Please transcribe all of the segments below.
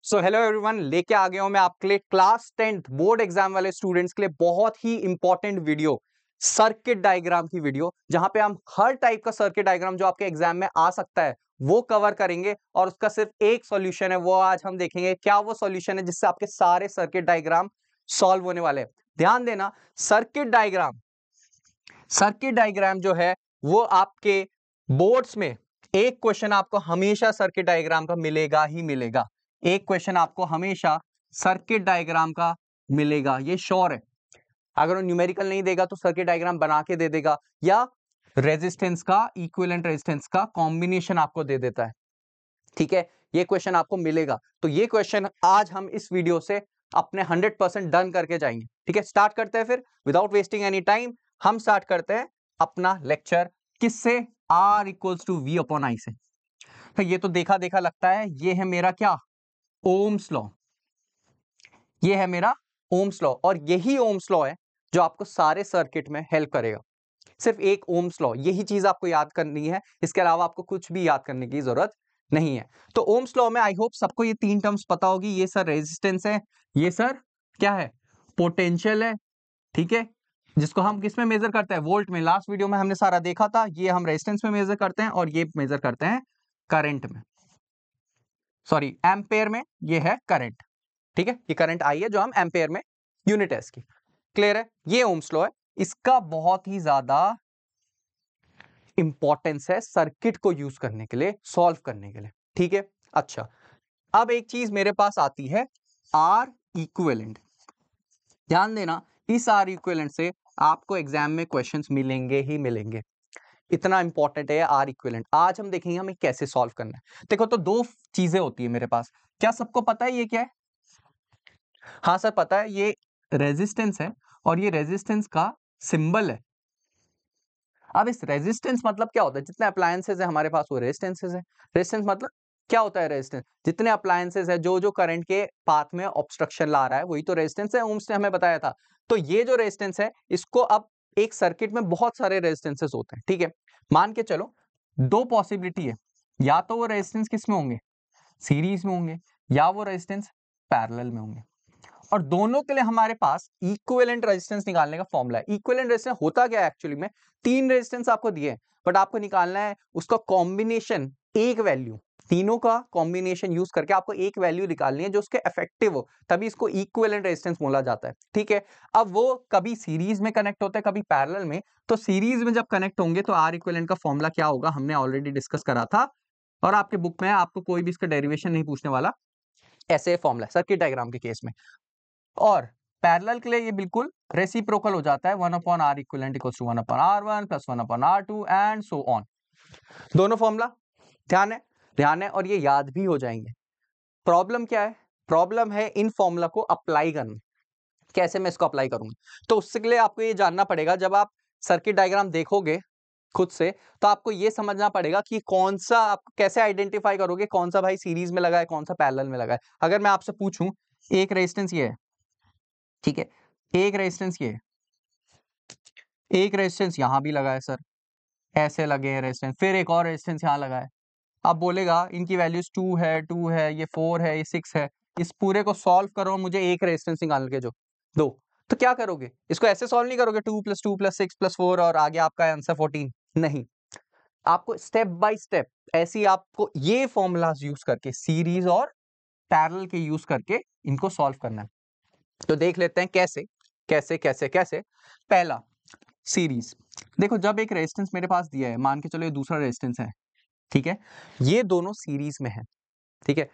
So hello everyone, लेके आ गया हूं मैं आपके लिए क्लास 10th बोर्ड एग्जाम वाले स्टूडेंट्स के लिए बहुत ही इंपॉर्टेंट वीडियो, सर्किट डायग्राम की वीडियो, जहां पे हम हर टाइप का सर्किट डायग्राम जो आपके एग्जाम में आ सकता है वो कवर करेंगे और उसका सिर्फ एक सॉल्यूशन है। वो आज हम देखेंगे क्या वो सॉल्यूशन है जिससे आपके सारे सर्किट डायग्राम सॉल्व होने वाले हैं। ध्यान देना, सर्किट डायग्राम जो है वो आपके बोर्ड्स में एक क्वेश्चन आपको हमेशा सर्किट डायग्राम का मिलेगा ही मिलेगा। एक क्वेश्चन आपको हमेशा सर्किट डायग्राम का मिलेगा, ये श्योर है। अगर वो न्यूमेरिकल नहीं देगा तो सर्किट डायग्राम बना के दे देगा, या रेजिस्टेंस का इक्विवेलेंट रेजिस्टेंस का कॉम्बिनेशन आपको दे देता है। ठीक है, ये क्वेश्चन आपको मिलेगा। तो ये क्वेश्चन आज हम इस वीडियो से अपने 100% डन करके जाएंगे। ठीक है, स्टार्ट करते हैं फिर विदाउट वेस्टिंग एनी टाइम। हम स्टार्ट करते हैं अपना लेक्चर किससे, R equals to V upon I से। तो ये तो देखा देखा लगता है, ये है मेरा क्या, ओम्स लॉ। ये है मेरा ओम्स लॉ, और यही ओम्स लॉ है जो आपको सारे सर्किट में हेल्प करेगा। सिर्फ एक ओम्स लॉ, यही चीज आपको याद करनी है, इसके अलावा आपको कुछ भी याद करने की जरूरत नहीं है। तो ओम्स लॉ में आई होप सबको ये तीन टर्म्स पता होगी। ये सर रेजिस्टेंस है, ये सर क्या है, पोटेंशियल है। ठीक है, जिसको हम किस में मेजर करते हैं, वोल्ट में। लास्ट वीडियो में हमने सारा देखा था, ये हम रेजिस्टेंस में मेजर करते हैं और ये मेजर करते हैं करंट में, सॉरी एम्पेयर में। ये है करंट। ठीक है, ये करंट आई है जो हम एम्पेयर में यूनिट है इसकी। क्लियर है, ये ओम्स लॉ है। इसका बहुत ही ज्यादा इंपॉर्टेंस है सर्किट को यूज करने के लिए, सॉल्व करने के लिए। ठीक है, अच्छा, अब एक चीज मेरे पास आती है आर इक्विवेलेंट। ध्यान देना, इस आर इक्विवेलेंट से आपको एग्जाम में क्वेश्चंस मिलेंगे ही मिलेंगे। इतना इंपॉर्टेंट है आर इक्विवेलेंट। आज हम देखेंगे हमें कैसे सॉल्व करना है। देखो, तो दो चीजें होती है मेरे पास। क्या सबको पता है ये क्या है? हाँ सर पता है, ये रेजिस्टेंस है और ये रेजिस्टेंस का सिंबल है। अब इस रेजिस्टेंस मतलब क्या होता है, जितने अप्लायंसेस है हमारे पास वो रेजिस्टेंसेस है। रेजिस्टेंस मतलब क्या होता है, रेजिस्टेंस जितने अप्लायंसेस है जो जो करंट के पाथ में ऑब्स्ट्रक्शन ला रहा है वही तो रेजिस्टेंस है। ओम्स ने हमें बताया था। तो ये जो रेजिस्टेंस है, इसको अब एक सर्किट में बहुत सारे रेजिस्टेंसेस होते हैं। ठीक है, मान के चलो दो पॉसिबिलिटी है, या तो वो रेजिस्टेंस किस में होंगे, सीरीज में होंगे, या वो रेजिस्टेंस पैरेलल में होंगे। और दोनों के लिए हमारे पास इक्विवेलेंट रेजिस्टेंस निकालने का फॉर्मूला है। इक्विवेलेंट रेजिस्टेंस होता क्या है एक्चुअली में, तीन रेजिस्टेंस आपको दिए हैं, बट आपको निकालना है उसका कॉम्बिनेशन, एक वैल्यू, तीनों का कॉम्बिनेशन यूज करके आपको एक वैल्यू निकालनी है जो उसके इफेक्टिव हो, तभी इसको इक्विवेलेंट रेजिस्टेंस बोला जाता है। ठीक है, अब वो कभी सीरीज में कनेक्ट होता है, कभी पैरेलल में। तो सीरीज में जब कनेक्ट होंगे तो आर इक्विवेलेंट का फॉर्मूला क्या होगा, हमने ऑलरेडी डिस्कस करा था और आपके बुक में आपको कोई भी इसका डेरिवेशन नहीं पूछने वाला। ऐसे फॉर्मूला सर्किट डायग्राम के केस में। और पैरेलल के लिए ये बिल्कुल रेसिप्रोकल हो जाता है, 1/r equivalent equals to 1/r1 plus 1/r2 and so on. दोनों फॉर्मूला ध्यान है और ये याद भी हो जाएंगे। प्रॉब्लम क्या है, प्रॉब्लम है इन फॉर्मूला को अप्लाई करना। कैसे मैं इसको अप्लाई करूंगा, तो उसके लिए आपको ये जानना पड़ेगा, जब आप सर्किट डायग्राम देखोगे खुद से तो आपको ये समझना पड़ेगा कि कौन सा, आप कैसे आइडेंटिफाई करोगे कौन सा भाई सीरीज में लगा है, कौन सा पैरेलल में लगा है। अगर मैं आपसे पूछूं, एक रेजिस्टेंस ये है, ठीक है, एक रेजिस्टेंस ये है, एक रेजिस्टेंस यहां भी लगा है सर, ऐसे लगे हैं रेजिस्टेंस, फिर एक और रेजिस्टेंस यहां लगा है। अब बोलेगा इनकी वैल्यूज 2 है, ये 4 है, ये 6 है, इस पूरे को सॉल्व करो, मुझे एक रेजिस्टेंस निकाल के जो दो। तो क्या करोगे, इसको ऐसे सॉल्व नहीं करोगे 2 + 2 + 6 + 4 और आगे आपका आंसर 14, नहीं। आपको स्टेप बाय स्टेप ऐसी आपको ये फॉर्मूलाज यूज करके, सीरीज और पैरेलल के यूज करके इनको सॉल्व करना है। तो देख लेते हैं कैसे कैसे कैसे कैसे। पहला, सीरीज। देखो, जब एक रेजिस्टेंस मेरे पास दिया है, मान के चलो ये दूसरा रेजिस्टेंस है, ठीक है, ये दोनों सीरीज में है। ठीक है,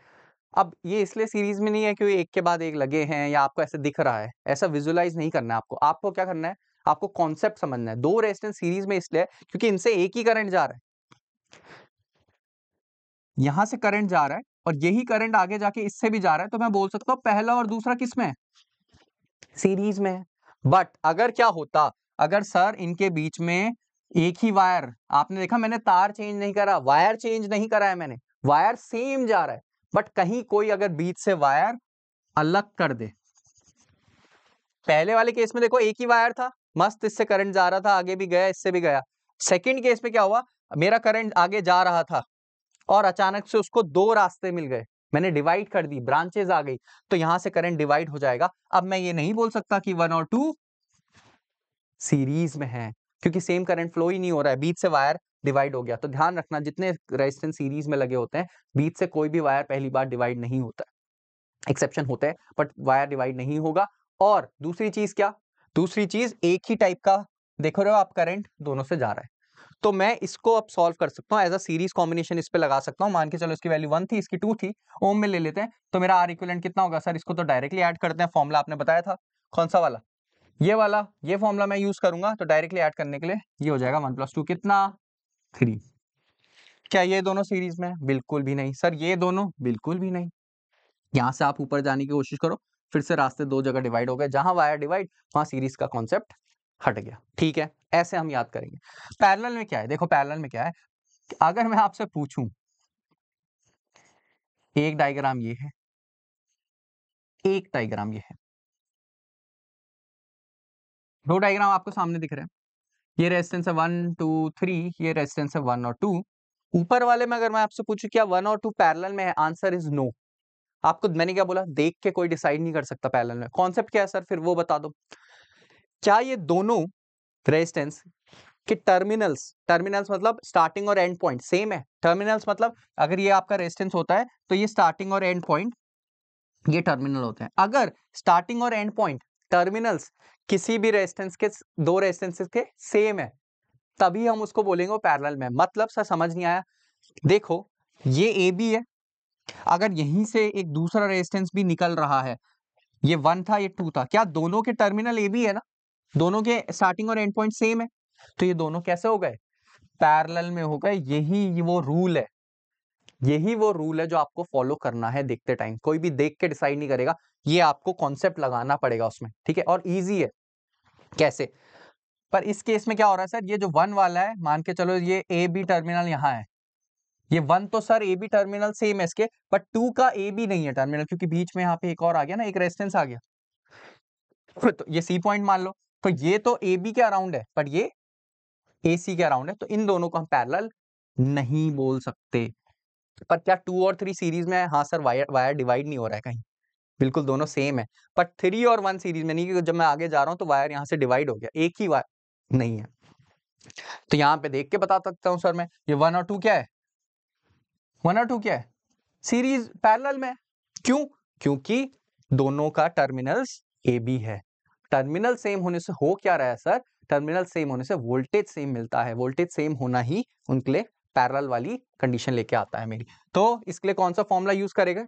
अब ये इसलिए सीरीज में नहीं है क्योंकि एक के बाद एक लगे हैं या आपको ऐसे दिख रहा है, ऐसा विजुअलाइज नहीं करना है आपको। आपको क्या करना है, आपको कॉन्सेप्ट समझना है। दो रेजिस्टेंस सीरीज में इसलिए क्योंकि इनसे एक ही करंट जा रहा है, यहां से करंट जा रहा है और यही करंट आगे जाके इससे भी जा रहा है। तो मैं बोल सकता हूं पहला और दूसरा किस में है, सीरीज में है। बट अगर क्या होता, अगर सर इनके बीच में एक ही वायर, आपने देखा मैंने तार चेंज नहीं करा, वायर चेंज नहीं करा है मैंने, वायर सेम जा रहा है, बट कहीं कोई अगर बीच से वायर अलग कर दे। पहले वाले केस में देखो एक ही वायर था, मस्त इससे करंट जा रहा था, आगे भी गया इससे भी गया। सेकंड केस में क्या हुआ, मेरा करंट आगे जा रहा था और अचानक से उसको दो रास्ते मिल गए, मैंने डिवाइड कर दी, ब्रांचेस आ गई, तो यहां से करंट डिवाइड हो जाएगा। अब मैं ये नहीं बोल सकता कि 1 और 2 सीरीज में है, क्योंकि सेम करंट फ्लो ही नहीं हो रहा है, बीच से वायर डिवाइड हो गया। तो ध्यान रखना, जितने रेजिस्टेंस सीरीज में लगे होते हैं, बीच से कोई भी वायर पहली बार डिवाइड नहीं होता है। एक्सेप्शन होते हैं, बट वायर डिवाइड नहीं होगा। और दूसरी चीज क्या, दूसरी चीज एक ही टाइप का देखो रहे हो आप, करंट दोनों से जा रहा है। तो मैं इसको अब सॉल्व कर सकता हूँ एज अ सीरीज कॉम्बिनेशन, इस पे लगा सकता हूँ। मान के चलो इसकी वैल्यू 1 थी, इसकी 2 थी, ओम में ले लेते हैं, तो मेरा आर इक्विवेलेंट कितना होगा सर? इसको तो डायरेक्टली ऐड करते हैं, फॉर्मूला आपने बताया था, कौन सा वाला? ये वाला, ये फॉर्मूला मैं यूज करूंगा, तो डायरेक्टली ऐड करने के लिए ये हो जाएगा 1 + 2 कितना? 3। क्या ये दोनों सीरीज में? बिल्कुल भी नहीं सर, ये दोनों बिल्कुल भी नहीं। यहां से आप ऊपर जाने की कोशिश करो, फिर से रास्ते दो जगह डिवाइड हो गए, जहां वायर डिवाइड वहां सीरीज का कॉन्सेप्ट हट गया। ठीक है, ऐसे हम याद करेंगे। पैरेलल में क्या है? देखो पैरेलल में क्या है, अगर मैं आपसे पूछूं, एक डायग्राम ये है, एक डायग्राम ये है, दो डायग्राम आपको सामने दिख रहे हैं, ये रेजिस्टेंस है 1 2 3, ये रेजिस्टेंस है 1 और 2। ऊपर वाले में अगर मैं आपसे पूछूं क्या 1 और 2 पैरेलल में है, आंसर इज नो। आपको मैंने क्या बोला, देख के कोई डिसाइड नहीं कर सकता पैरेलल में। कॉन्सेप्ट क्या है सर, फिर वो बता दो। क्या ये दोनों रेजिस्टेंस कि टर्मिनल्स, टर्मिनल्स मतलब स्टार्टिंग और एंड पॉइंट सेम है? टर्मिनल्स मतलब अगर ये आपका रेजिस्टेंस होता है, तो ये स्टार्टिंग और एंड पॉइंट ये टर्मिनल होते हैं। अगर स्टार्टिंग और एंड पॉइंट टर्मिनल्स किसी भी रेजिस्टेंस के, दो रेजिस्टेंसेस के सेम है, तभी हम उसको बोलेंगे वो पैरेलल में। मतलब सर समझ नहीं आया, देखो ये ए बी है, अगर यहीं से एक दूसरा रेजिस्टेंस भी निकल रहा है, ये 1 था ये 2 था, क्या दोनों के टर्मिनल ए बी है ना, दोनों के स्टार्टिंग और एंड पॉइंट सेम है, तो ये दोनों कैसे हो गए? पैरेलल में हो गए। यही वो रूल है, यही वो रूल है जो आपको फॉलो करना है देखते टाइम। कोई भी देख के डिसाइड नहीं करेगा, ये आपको कॉन्सेप्ट लगाना पड़ेगा उसमें, ठीक है? और इजी है। कैसे? पर इस केस में क्या हो रहा है सर, ये जो 1 वाला है, मान के चलो ये ए बी टर्मिनल यहाँ है, ये 1 तो sir A B terminal same है इसके, बट 2 का ए बी नहीं है टर्मिनल, क्योंकि बीच में यहाँ पे एक और आ गया ना, एक रेजिस्टेंस आ गया, तो ये सी पॉइंट मान लो, तो ये तो ए बी के अराउंड है, पर ये ए सी के अराउंड है, तो इन दोनों को हम पैरेलल नहीं बोल सकते। पर क्या 2 और 3 सीरीज में है? हाँ सर, वायर वायर डिवाइड नहीं हो रहा है कहीं, बिल्कुल दोनों सेम है। पर 3 और 1 सीरीज में नहीं, क्योंकि जब मैं आगे जा रहा हूं तो वायर यहाँ से डिवाइड हो गया, एक ही वायर नहीं है। तो यहाँ पे देख के बता सकता हूँ सर मैं, ये 1 और 2 क्या है? 1 और 2 क्या है? सीरीज पैरेलल में। क्यों? क्योंकि दोनों का टर्मिनल्स ए बी है। टर्मिनल सेम होने से हो क्या रहा है सर? टर्मिनल सेम होने से वोल्टेज सेम मिलता है, वोल्टेज सेम होना ही उनके लिए पैरेलल वाली कंडीशन लेके आता है मेरी। तो इसके लिए कौन सा फॉर्मूला यूज करेगा?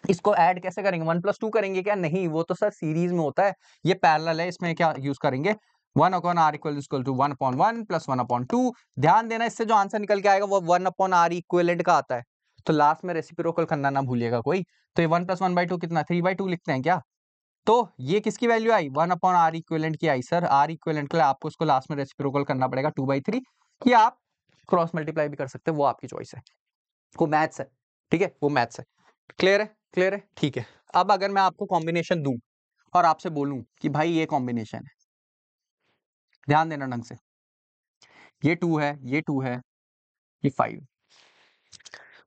इसको ऐड कैसे करेंगे? 1 + 2 करेंगे क्या? नहीं, वो तो सर सीरीज में होता है, ये पैरेलल है, इसमें क्या यूज करेंगे? 1/r = 1/1 + 1/2। ध्यान देना, इससे जो आंसर निकल के आएगा वो 1/r इक्विवेलेंट का आता है, तो लास्ट में रेसिप्रोकल करना ना भूलिएगा कोई। तो ये 1 + 1/2 कितना? 3/2 लिखते हैं क्या? तो ये किसकी वैल्यू आई? 1/r इक्विवेलेंट की आई सर। आर इक्विवेलेंट के लिए आपको इसको लास्ट में रेसिप्रोकल करना पड़ेगा 2/3, या आप क्रॉस मल्टीप्लाई भी कर सकते हैं, वो आपकी चॉइस है, वो मैथ्स है, ठीक है? वो मैथ्स है। क्लियर है? क्लियर है, ठीक है। अब अगर मैं आपको कॉम्बिनेशन दूं और आपसे बोलूं कि भाई ये कॉम्बिनेशन है, ध्यान देना ढंग से, ये 2 है, ये 2 है, ये 5,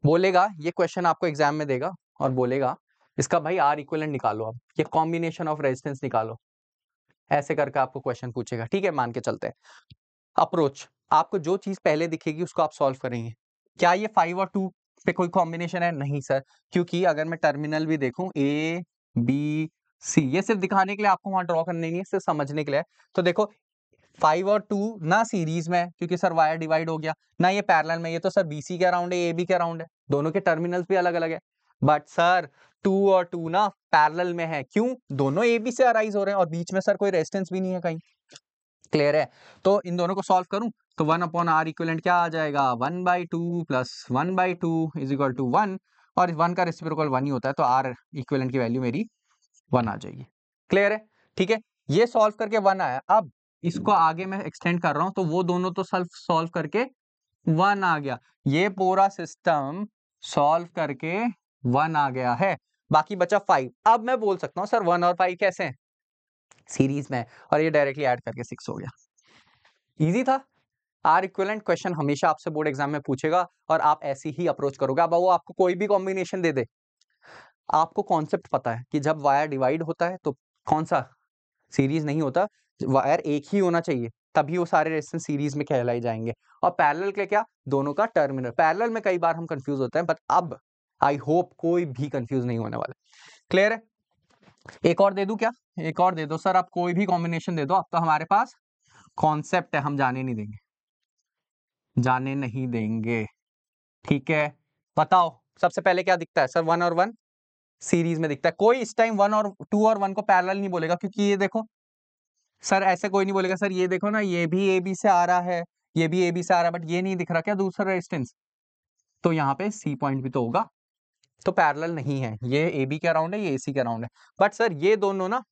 बोलेगा, ये क्वेश्चन आपको एग्जाम में देगा और बोलेगा इसका भाई आर इक्विवेलेंट निकालो, अब ये कॉम्बिनेशन ऑफ रेजिस्टेंस निकालो, ऐसे करके आपको क्वेश्चन पूछेगा, ठीक है? मान के चलते हैं अप्रोच, आपको जो चीज पहले दिखेगी उसको आप सॉल्व करेंगे। क्या ये 5 और 2 पे कोई कॉम्बिनेशन है? नहीं सर, क्योंकि अगर मैं टर्मिनल भी देखूं ए बी सी, ये सिर्फ दिखाने के लिए आपको वहां ड्रॉ करने नहीं है, सिर्फ समझने के लिए। तो देखो 5 और 2 ना सीरीज में है, क्योंकि सर वायर डिवाइड हो गया, ना ये पैरेलल में, ये तो सर बीसी के अराउंड है, ए बी के अराउंड है, दोनों के टर्मिनल्स भी अलग अलग है। बट सर 2 और 2 ना पैरेलल में है, क्यों? दोनों ए बी से अराइज हो रहे हैं और बीच में सर कोई रेजिस्टेंस भी नहीं है कहीं। क्लियर है? तो इन दोनों को सॉल्व करूं तो 1/r इक्विवेलेंट क्या आ जाएगा? 1/2 + 1/2 = 1, और 1 का रेसिप्रोकल 1 ही होता है, तो r इक्विवेलेंट की वैल्यू मेरी 1 आ जाएगी। क्लियर है? ठीक है, ये सॉल्व करके 1 आया। अब इसको आगे मैं एक्सटेंड कर रहा हूं, तो वो दोनों तो सॉल्व करके 1 आ गया, ये पूरा सिस्टम सॉल्व करके 1 आ गया है, बाकी बचा 5। अब मैं बोल सकता हूं सर 1 और 5 कैसे हैं? सीरीज में, और ये डायरेक्टली ऐड करके 6 हो गया। इजी था। आर इक्विवेलेंट क्वेश्चन हमेशा आपसे बोर्ड एग्जाम में पूछेगा और आप ऐसी ही अप्रोच करोगे। अब वो आपको कोई भी कॉम्बिनेशन दे दे, आपको कॉन्सेप्ट पता है कि जब वायर डिवाइड होता है तो कौन सा सीरीज नहीं होता, वायर एक ही होना चाहिए, तभी वो सारे रेजिस्टेंस सीरीज में कहलाई जाएंगे। और पैरेलल के क्या, दोनों का टर्मिनल। पैरेलल में कई बार हम कंफ्यूज होते हैं, बट अब आई होप कोई भी कंफ्यूज नहीं होने वाला। क्लियर है? एक और दे दूं क्या? एक और दे दो सर, आप कोई भी कॉम्बिनेशन दे दो, अब तो हमारे पास कॉन्सेप्ट है, हम जाने नहीं देंगे, जाने नहीं देंगे। ठीक है, बताओ सबसे पहले क्या दिखता है सर? 1 और 1 सीरीज में दिखता है। कोई इस टाइम 1 और 2 और 1 को पैरेलल नहीं बोलेगा, क्योंकि ये देखो सर, ऐसे कोई नहीं बोलेगा सर, ये देखो ना, ये भी ए बी से आ रहा है, ये भी ए बी से आ रहा है, बट ये नहीं दिख रहा क्या दूसरा रेजिस्टेंस? तो यहाँ पे सी पॉइंट भी तो होगा, तो पैरेलल नहीं है। ये ए बी के अराउंड है, ये ए सी के अराउंड है। बट सर ये दोनों ना,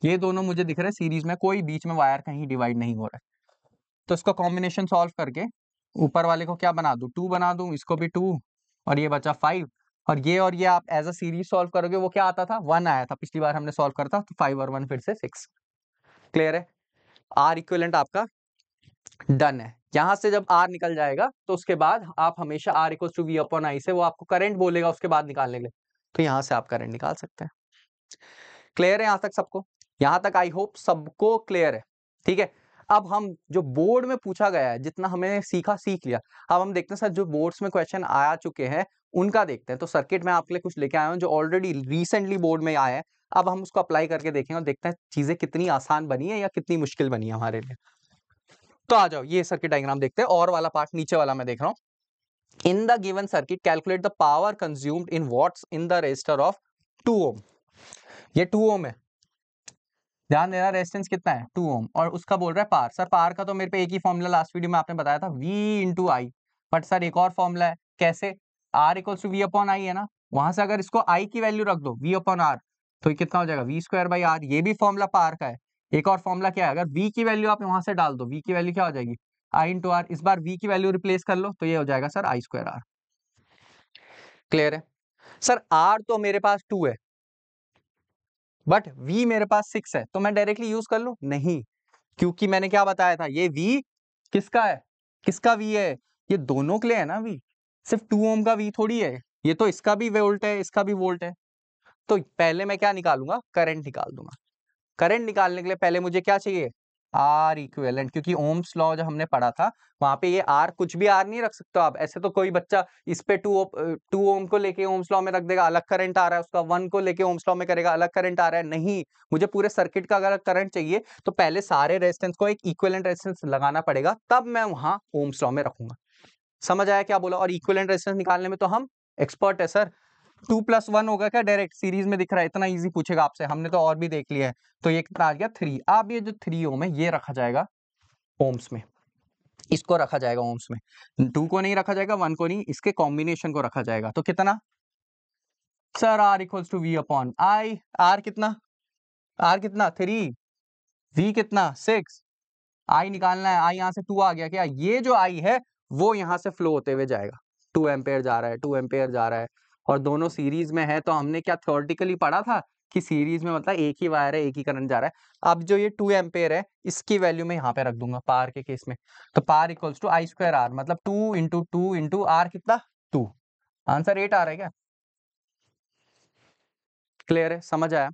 ये दोनों मुझे दिख रहे हैं सीरीज में, कोई बीच में वायर कहीं डिवाइड नहीं हो रहा है। तो इसको कॉम्बिनेशन सॉल्व करके ऊपर वाले को क्या बना दूं? 2 बना दूं, इसको भी 2, और ये बचा 5। और ये आप एज अ सीरीज सॉल्व करोगे, वो क्या आता था? 1 आया था पिछली बार हमने सॉल्व करता, तो 5 और 1 फिर से 6। क्लियर है? आर इक्विवेलेंट आपका डन है। यहां से जब आर निकल जाएगा तो उसके बाद आप हमेशा R equal to V upon I से वो आपको करंट बोलेगा उसके बाद निकालने के लिए, तो यहां से आप करंट निकाल सकते हैं। क्लियर है यहां तक सबको? यहां तक आई होप सबको क्लियर है। ठीक है, अब हम जो बोर्ड में पूछा गया है, जितना हमें सीखा सीख लिया, अब हम देखते हैं सर जो बोर्ड्स में क्वेश्चन आ चुके हैं उनका देखते हैं। तो सर्किट में आपके लिए कुछ लेके आया हूं जो ऑलरेडी रिसेंटली बोर्ड में आया है, अब हम उसको अप्लाई करके देखेंगे और देखते हैं चीजें कितनी आसान बनी है या कितनी मुश्किल बनी है हमारे लिए। तो आ जाओ ये सर्किट डायग्राम देखते हैं, और वाला पार्ट नीचे वाला मैं देख रहा हूं। In the given circuit calculate the power consumed in watts in the resistor of 2 ohm. ये 2 ओम है, ध्यान देना, रेजिस्टेंस कितना है? 2 ओम, और उसका बोल रहा है पावर। सर पावर का तो मेरे पे एक ही फॉर्मूला लास्ट वीडियो में आपने बताया था, V into I. But sir एक और फॉर्मूला है, कैसे? R equals to V upon I है ना, वहां से अगर इसको I की वैल्यू रख दो, V अपॉन आर, तो ये कितना हो जाएगा? V square by R. ये भी फॉर्मूला पावर का है। एक और फॉर्मूला क्या है, अगर V की वैल्यू आप वहां से डाल दो, V की वैल्यू क्या हो जाएगी? I into R. इस बार V की वैल्यू रिप्लेस कर लो, तो ये हो जाएगा sir I square R. Clear है? सर R तो मेरे पास 2 है, बट V मेरे पास 6 है, तो मैं डायरेक्टली यूज कर लूं? नहीं, क्योंकि मैंने क्या बताया था, ये V किसका है? किसका V है? ये दोनों के लिए है ना V, सिर्फ 2 ओम का V थोड़ी है। ये तो इसका भी वोल्ट है, इसका भी वोल्ट है। तो पहले मैं क्या निकालूंगा? करंट निकाल दूंगा। करंट निकालने के लिए पहले मुझे क्या चाहिए? आर इक्विवेलेंट, क्योंकि ओम्स लॉ जो हमने पढ़ा था वहां पे ये आर, कुछ भी आर नहीं रख सकते आप। ऐसे तो कोई बच्चा इस पे 2 ओम को लेके ओम्स लॉ में रख देगा, अलग करंट आ रहा है उसका, 1 को लेके ओम्स लॉ में करेगा, अलग करंट आ रहा है। नहीं, मुझे पूरे सर्किट का अगर करंट चाहिए तो पहले सारे रेजिस्टेंस को एक इक्विवेलेंट रेजिस्टेंस लगाना पड़ेगा, तब मैं वहां ओम्स लॉ में रखूंगा। समझ आया क्या बोला? और इक्विवेलेंट रेजिस्टेंस निकालने में तो हम एक्सपर्ट है सर। 2+1 होगा क्या? डायरेक्ट सीरीज में दिख रहा है, इतना इजी पूछेगा आपसे, हमने तो और भी देख लिया है। तो ये कितना आ गया? 3। अब ये जो 3 ओम है ये रखा जाएगा ओम्स में, इसको रखा जाएगा ओम्स में। 2 को नहीं रखा जाएगा, 1 को नहीं, इसके कॉम्बिनेशन को रखा जाएगा। तो कितना sir? R equals to V upon I. R कितना? आर कितना? 3। V कितना? 6। आई निकालना है, आई यहाँ से 2 आ गया क्या? ये जो आई है वो यहाँ से फ्लो होते हुए जाएगा, 2 एम्पेयर जा रहा है, 2 एम्पेयर जा रहा है, और दोनों सीरीज में है। तो हमने क्या थ्योरेटिकली पढ़ा था कि सीरीज में मतलब एक ही वायर है, एक ही करंट जा रहा है। अब जो ये 2 एम्पेयर है इसकी वैल्यू मैं यहाँ पे रख दूंगा पावर के केस में। तो power equals to I square R, मतलब 2 इंटू आर कितना? 2। आंसर 8 आ रहा है क्या? क्लियर है? समझ आया?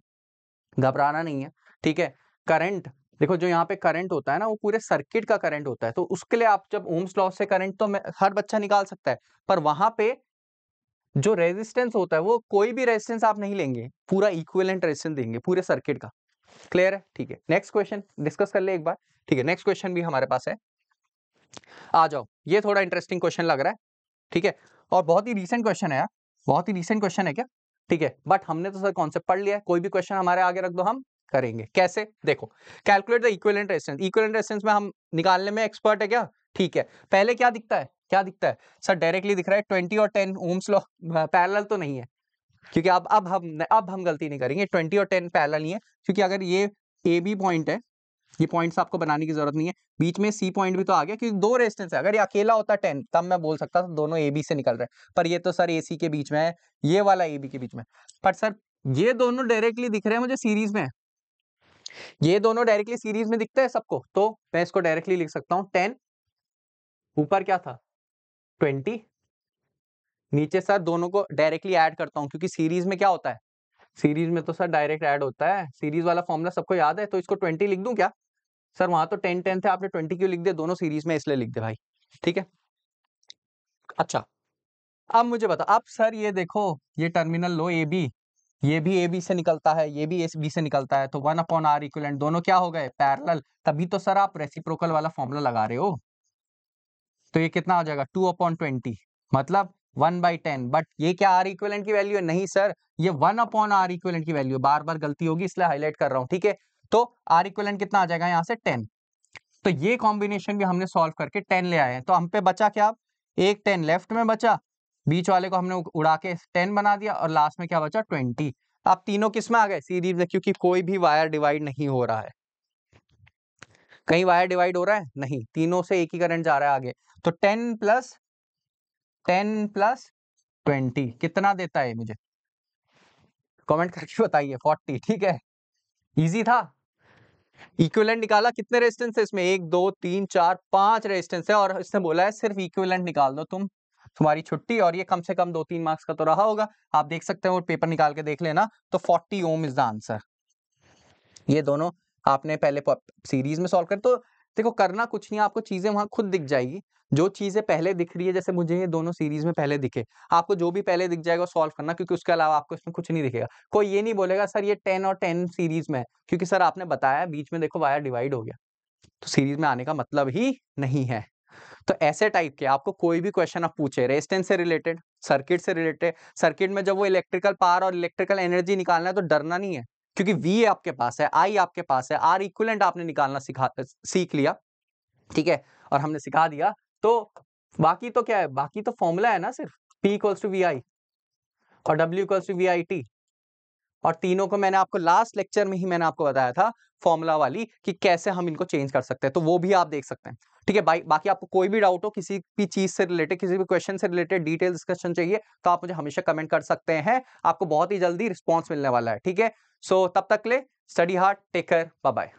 घबराना नहीं है। ठीक है, करंट देखो, जो यहाँ पे करंट होता है ना वो पूरे सर्किट का करंट होता है, तो उसके लिए आप जब ओम्स लॉ से करंट तो हर बच्चा निकाल सकता है, पर वहां पे जो रेजिस्टेंस होता है वो कोई भी रेजिस्टेंस आप नहीं लेंगे, पूरा इक्विवेलेंट रेजिस्टेंस देंगे पूरे सर्किट का। क्लियर है? ठीक है, नेक्स्ट क्वेश्चन डिस्कस कर ले एक बार। ठीक है, नेक्स्ट क्वेश्चन भी हमारे पास है, आ जाओ। ये थोड़ा इंटरेस्टिंग क्वेश्चन लग रहा है, ठीक है, और बहुत ही रीसेंट क्वेश्चन है यार, बहुत ही रीसेंट क्वेश्चन है क्या? ठीक है, बट हमने तो सर कॉन्सेप्ट पढ़ लिया है, कोई भी क्वेश्चन हमारे आगे रख दो हम करेंगे। कैसे? देखो, calculate the equivalent resistance. Equivalent resistance में हम निकालने में एक्सपर्ट है क्या? ठीक है, पहले क्या दिखता है? क्या दिखता है सर? डायरेक्टली दिख रहा है 20 और 10 ओम्स लॉ पैरेलल तो नहीं है, क्योंकि अब हम गलती नहीं करेंगे। 20 और 10 पैरेलल नहीं है, क्योंकि अगर ये ए बी पॉइंट है, ये पॉइंट्स आपको बनाने की जरूरत नहीं है, बीच में सी पॉइंट भी तो आ गया, क्योंकि 2 रेजिस्टेंस है। अगर ये अकेला होता 10 तब मैं बोल सकता था दोनों ए बी से निकल रहे हैं, पर ये तो सर ए सी के बीच में है, ये वाला ए बी के बीच में। पर सर ये दोनों डायरेक्टली दिख रहे हैं मुझे सीरीज में, ये दोनों डायरेक्टली सीरीज में दिखते हैं सबको, तो मैं इसको डायरेक्टली लिख सकता हूँ 10, ऊपर क्या था? 20, नीचे सर दोनों को डायरेक्टली ऐड करता हूँ, क्योंकि सीरीज में क्या होता है, सीरीज में तो सर डायरेक्ट ऐड होता है, सीरीज वाला फॉर्मूला सबको याद है, तो इसको 20 लिख दूं क्या? सर वहां तो 10 10 थे, आपने 20 क्यों लिख दिया? दोनों सीरीज में इसलिए लिख दे भाई, ठीक है। अच्छा, अब मुझे बता, अब सर ये देखो, ये टर्मिनल लो ए बी, ये भी ए बी से निकलता है, ये भी ए बी से निकलता है, तो 1/r इक्विवेलेंट, दोनों क्या हो गए? पैरेलल। तभी तो सर आप रेसिप्रोकल वाला फॉर्मूला लगा रहे हो। तो ये कितना हो जाएगा? 2/20, मतलब 1/10। बट ये क्या आर इक्विवेलेंट की वैल्यू है? नहीं सर, ये 1/r इक्विवेलेंट की वैल्यू है। बार बार गलती होगी इसलिए हाईलाइट कर रहा हूँ, ठीक है। तो आर इक्विवेलेंट कितना आ जाएगा यहाँ से? 10। तो ये कॉम्बिनेशन भी हमने सॉल्व करके 10 ले आए हैं। तो हम पे बचा क्या? एक 10 लेफ्ट में बचा, बीच वाले को हमने उड़ा के 10 बना दिया, और लास्ट में क्या बचा? 20। अब तीनों किस में आ गए? सीरीज में, क्योंकि कोई भी वायर डिवाइड नहीं हो रहा है। कहीं वायर डिवाइड हो रहा है? नहीं, तीनों से एक ही करंट जा रहा है आगे। तो 10 प्लस 20 कितना देता है मुझे? कमेंट करके बताइए। 40, ठीक है, इजी था। इक्विवेलेंट निकाला, कितने रेजिस्टेंस है इसमें? 1 2 3 4 5 रेजिस्टेंस है, और इसने बोला है सिर्फ इक्विवेलेंट निकाल दो तुम, तुम्हारी छुट्टी। और ये कम से कम 2-3 मार्क्स का तो रहा होगा, आप देख सकते हो, और पेपर निकाल के देख लेना। तो 40 ओम इज द आंसर। ये दोनों आपने पहले सीरीज में सॉल्व कर, तो देखो करना कुछ नहीं, आपको चीजें वहां खुद दिख जाएगी। जो चीजें पहले दिख रही है, जैसे मुझे ये दोनों सीरीज में पहले दिखे, आपको जो भी पहले दिख जाएगा सॉल्व करना, क्योंकि उसके अलावा आपको इसमें कुछ नहीं दिखेगा। कोई ये नहीं बोलेगा सर ये 10 और 10 सीरीज में है, क्योंकि सर आपने बताया बीच में देखो वायर डिवाइड हो गया, तो सीरीज में आने का मतलब ही नहीं है। तो ऐसे टाइप के आपको कोई भी क्वेश्चन आप पूछे रेजिस्टेंस से रिलेटेड, सर्किट से रिलेटेड, सर्किट में जब वो इलेक्ट्रिकल पावर और इलेक्ट्रिकल एनर्जी निकालना है तो डरना नहीं है, क्योंकि V आपके पास है, I आपके पास है, R इक्विवेलेंट आपने निकालना सीख लिया, ठीक है, और हमने सिखा दिया। तो बाकी तो क्या है? बाकी तो फॉर्मूला है ना, सिर्फ P इक्वल्स टू VI और W इक्वल्स टू VIT। और तीनों को मैंने आपको लास्ट लेक्चर में ही मैंने आपको बताया था फॉर्मूला वाली, कि कैसे हम इनको चेंज कर सकते हैं, तो वो भी आप देख सकते हैं, ठीक है। बाकी आपको कोई भी डाउट हो किसी भी चीज से रिलेटेड, किसी भी क्वेश्चन से रिलेटेड डिटेल डिस्कशन चाहिए, तो आप मुझे हमेशा कमेंट कर सकते हैं, आपको बहुत ही जल्दी रिस्पॉन्स मिलने वाला है, ठीक है। सो तब तक ले study hard, take care, bye bye.